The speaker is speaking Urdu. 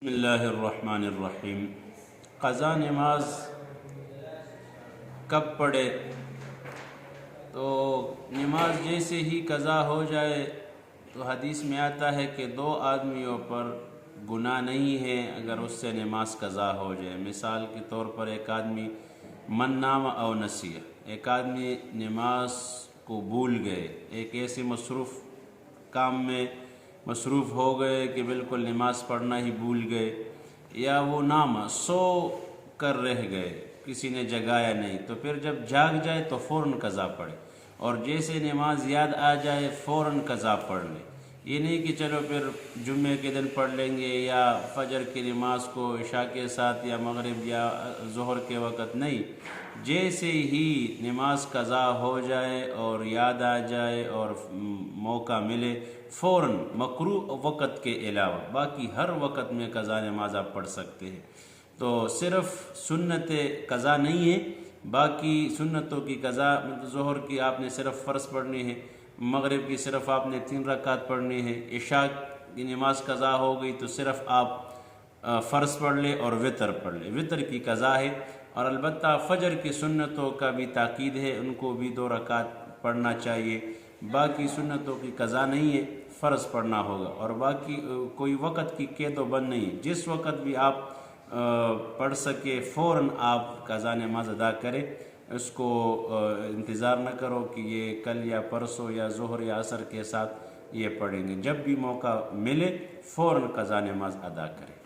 بسم اللہ الرحمن الرحیم۔ قضا نماز کب پڑھے؟ تو نماز جیسے ہی قضا ہو جائے تو حدیث میں آتا ہے کہ دو آدمیوں پر گناہ نہیں ہے اگر اس سے نماز قضا ہو جائے۔ مثال کے طور پر ایک آدمی من نام او نسیہ، ایک آدمی نماز کو بھول گئے، ایک ایسے مصروف کام میں مصروف ہو گئے کہ بالکل نماز پڑھنا ہی بھول گئے، یا وہ نام سو کر رہ گئے، کسی نے جگایا نہیں، تو پھر جب جاگ جائے تو فوراً قضا پڑھے، اور جیسے نماز یاد آ جائے فوراً قضا پڑھ لے۔ یہ نہیں کہ چلو پھر جمعے کے دن پڑھ لیں گے یا فجر کی نماز کو عشاء کے ساتھ یا مغرب یا ظہر کے وقت، نہیں، جیسے ہی نماز قضا ہو جائے اور یاد آ جائے اور موقع ملے فوراً، مکروہ وقت کے علاوہ باقی ہر وقت میں قضا نماز آپ پڑھ سکتے ہیں۔ تو صرف سنت قضا نہیں ہے، باقی سنتوں کی قضا، ظہر کی آپ نے صرف فرض پڑھنی ہے، مغرب کی صرف آپ نے 3 رکعت پڑھنی ہے، عشاء کی نماز قضا ہو گئی تو صرف آپ فرض پڑھ لے اور وطر پڑھ لے، وطر کی قضا ہے۔ اور البتہ فجر کی سنتوں کا بھی تاکید ہے، ان کو بھی 2 رکعت پڑھنا چاہیے، باقی سنتوں کی قضا نہیں ہے، فرض پڑھنا ہوگا۔ اور باقی کوئی وقت کی قید و بند نہیں، جس وقت بھی آپ پڑھ سکے فوراً آپ قضا نماز ادا کریں، اس کو انتظار نہ کرو کہ یہ کل یا پرسوں یا ظہر یا عصر کے ساتھ یہ پڑھیں گے، جب بھی موقع ملے فوراً قضا نماز ادا کریں۔